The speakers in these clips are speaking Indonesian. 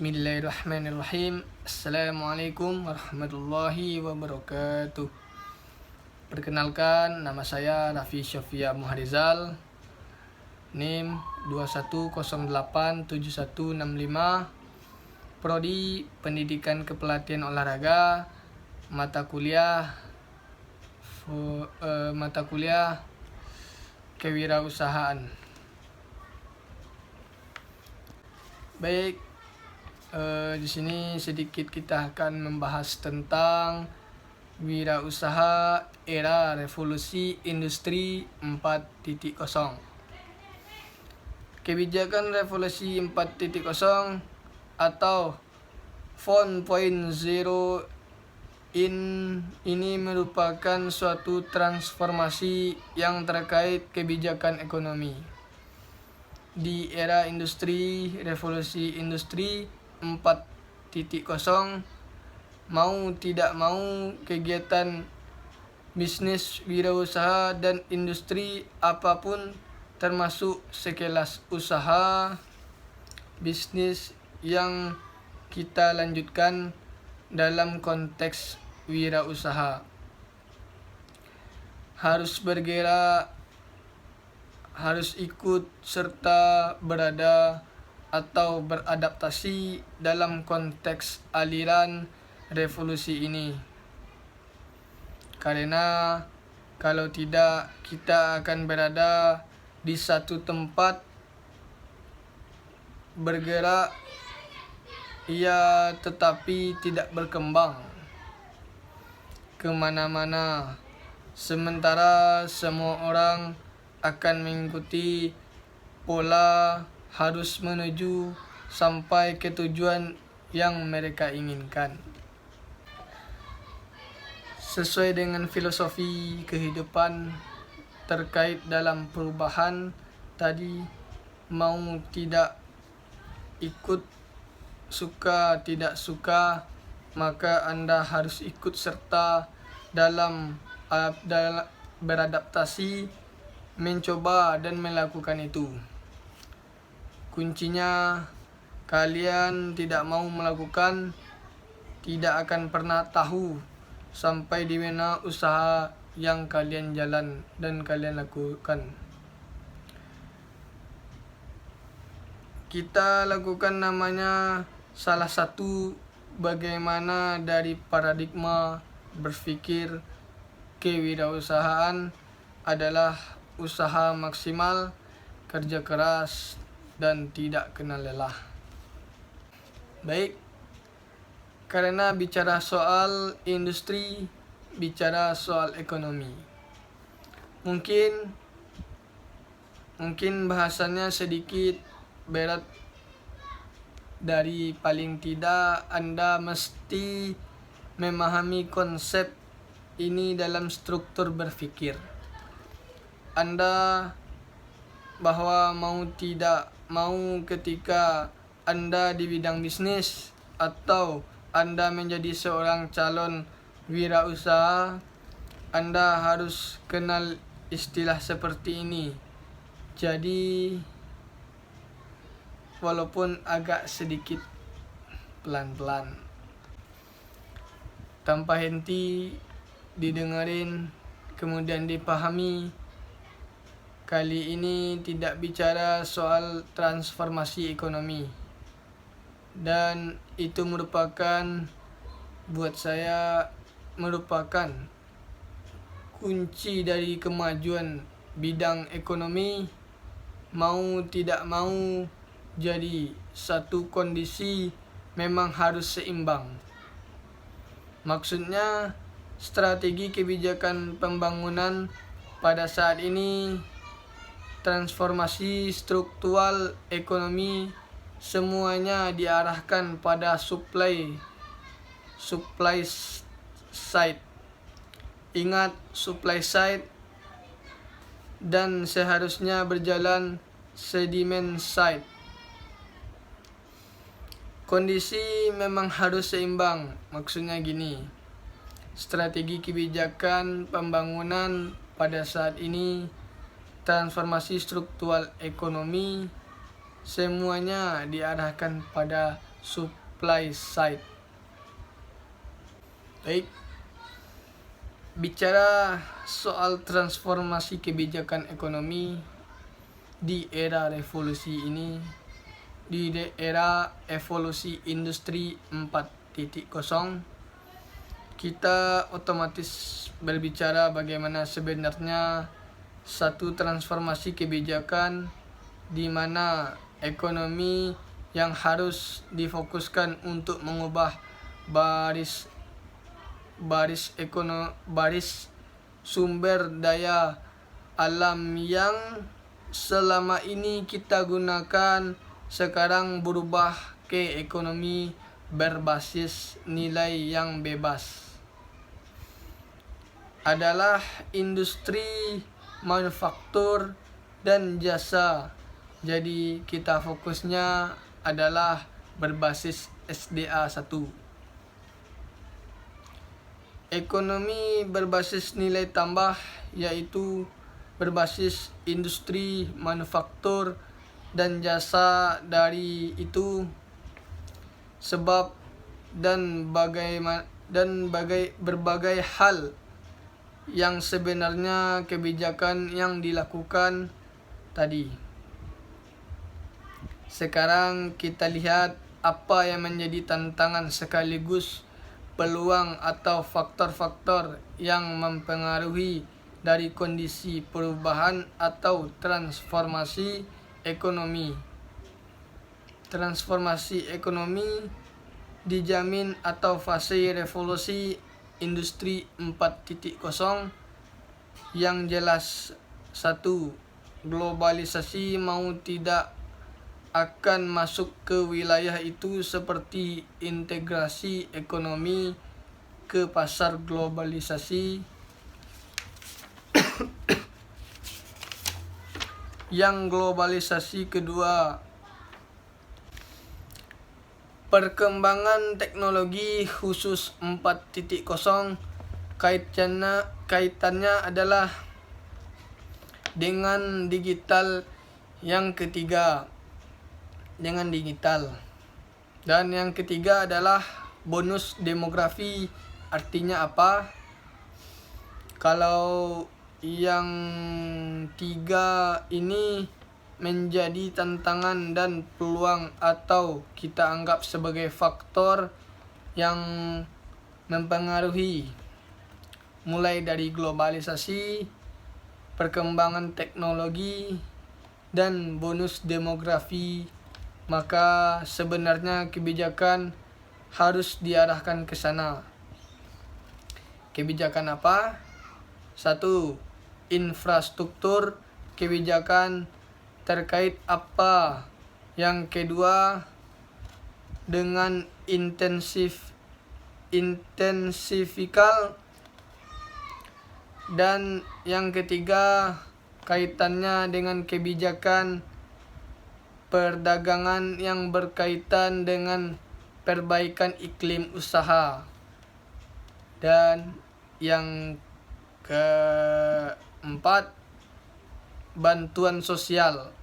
Bismillahirrahmanirrahim. Assalamualaikum warahmatullahi wabarakatuh. Perkenalkan, nama saya Raffi Syofia Muharizal, NIM 21087165, Prodi Pendidikan Kepelatihan Olahraga, mata kuliah Kewirausahaan. Baik, di sini sedikit kita akan membahas tentang wirausaha era revolusi industri 4.0. Kebijakan revolusi 4.0 atau 4.0 ini merupakan suatu transformasi yang terkait kebijakan ekonomi. Di era industri revolusi industri 4.0, mau tidak mau kegiatan bisnis wirausaha dan industri apapun, termasuk sekelas usaha bisnis yang kita lanjutkan dalam konteks wirausaha, harus bergerak, harus ikut serta berada atau beradaptasi dalam konteks aliran revolusi ini. Karena kalau tidak, kita akan berada di satu tempat, bergerak tetapi tidak berkembang kemana-mana, sementara semua orang akan mengikuti pola harus menuju sampai ke tujuan yang mereka inginkan. Sesuai dengan filosofi kehidupan terkait dalam perubahan tadi, mau tidak ikut, suka tidak suka, maka Anda harus ikut serta dalam beradaptasi, mencoba dan melakukan itu. Kuncinya, kalian tidak mau melakukan, tidak akan pernah tahu sampai di mana usaha yang kalian jalan dan kalian lakukan. Kita lakukan namanya salah satu bagaimana dari paradigma berpikir kewirausahaan adalah usaha maksimal, kerja keras, dan tidak kenal lelah. Baik, karena bicara soal industri, bicara soal ekonomi, mungkin bahasannya sedikit berat. Dari paling tidak Anda mesti memahami konsep ini dalam struktur berpikir Anda, bahwa mau tidak mau ketika Anda di bidang bisnis atau Anda menjadi seorang calon wirausaha, Anda harus kenal istilah seperti ini. Jadi walaupun agak sedikit pelan-pelan, tanpa henti didengarin kemudian dipahami. Kali ini tidak bicara soal transformasi ekonomi, dan itu merupakan, buat saya, merupakan kunci dari kemajuan bidang ekonomi. Mau tidak mau, jadi satu kondisi memang harus seimbang. Maksudnya, strategi kebijakan pembangunan pada saat ini, transformasi struktural ekonomi, semuanya diarahkan pada supply side. Ingat, supply side, dan seharusnya berjalan demand side. Kondisi memang harus seimbang. Maksudnya gini, strategi kebijakan pembangunan pada saat ini, transformasi struktural ekonomi, semuanya diarahkan pada supply side. Baik, bicara soal transformasi kebijakan ekonomi di era revolusi ini, di era evolusi industri 4.0, kita otomatis berbicara bagaimana sebenarnya satu transformasi kebijakan di mana ekonomi yang harus difokuskan untuk mengubah baris sumber daya alam yang selama ini kita gunakan sekarang berubah ke ekonomi berbasis nilai yang bebas. Adalah industri manufaktur dan jasa. Jadi kita fokusnya adalah berbasis SDA 1. Ekonomi berbasis nilai tambah yaitu berbasis industri manufaktur dan jasa dari itu sebab dan berbagai hal yang sebenarnya kebijakan yang dilakukan tadi. Sekarang kita lihat apa yang menjadi tantangan sekaligus peluang atau faktor-faktor yang mempengaruhi dari kondisi perubahan atau transformasi ekonomi. Transformasi ekonomi dijamin atau fase revolusi industri 4.0 yang jelas. 1. Globalisasi mau tidak akan masuk ke wilayah itu seperti integrasi ekonomi ke pasar globalisasi. Yang globalisasi kedua, perkembangan teknologi khusus 4.0 kaitannya adalah dengan digital. Yang ketiga, dengan digital. Dan yang ketiga adalah bonus demografi. Artinya apa? Kalau yang tiga ini menjadi tantangan dan peluang atau kita anggap sebagai faktor yang mempengaruhi mulai dari globalisasi, perkembangan teknologi, dan bonus demografi, maka sebenarnya kebijakan harus diarahkan ke sana. Kebijakan apa? 1. Infrastruktur kebijakan terkait apa. Yang kedua, dengan intensifikal. Dan yang ketiga, kaitannya dengan kebijakan perdagangan yang berkaitan dengan perbaikan iklim usaha. Dan yang keempat, bantuan sosial.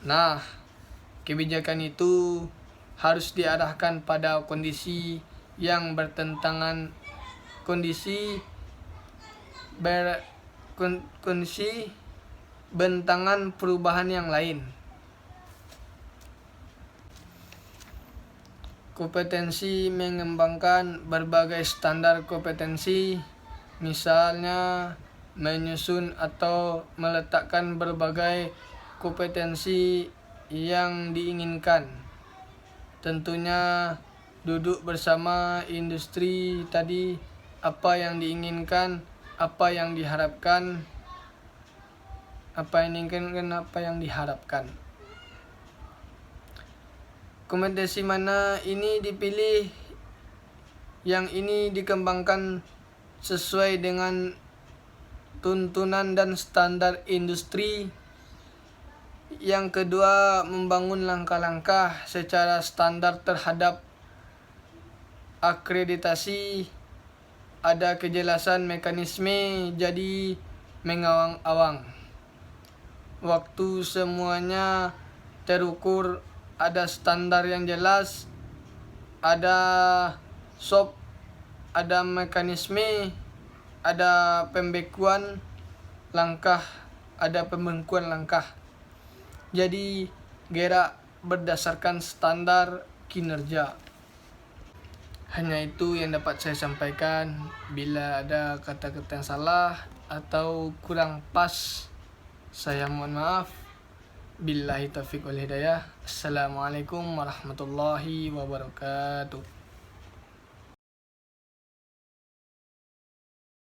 Nah, kebijakan itu harus diarahkan pada kondisi yang bertentangan, kondisi bentangan perubahan yang lain. Kompetensi mengembangkan berbagai standar kompetensi, misalnya menyusun atau meletakkan berbagai kompetensi yang diinginkan. Tentunya duduk bersama industri tadi, apa yang diinginkan, apa yang diharapkan, apa yang diharapkan. Kompetensi mana ini dipilih, yang ini dikembangkan sesuai dengan tuntunan dan standar industri. Yang kedua, membangun langkah-langkah secara standar terhadap akreditasi. Ada kejelasan mekanisme, jadi mengawang-awang. Waktu semuanya terukur, ada standar yang jelas, ada ada mekanisme, ada pembekuan langkah, ada pembengkuan langkah. Jadi gerak berdasarkan standar kinerja. Hanya itu yang dapat saya sampaikan. Bila ada kata-kata yang salah atau kurang pas, saya mohon maaf. Billahi taufiq wal hidayah. Assalamualaikum warahmatullahi wabarakatuh.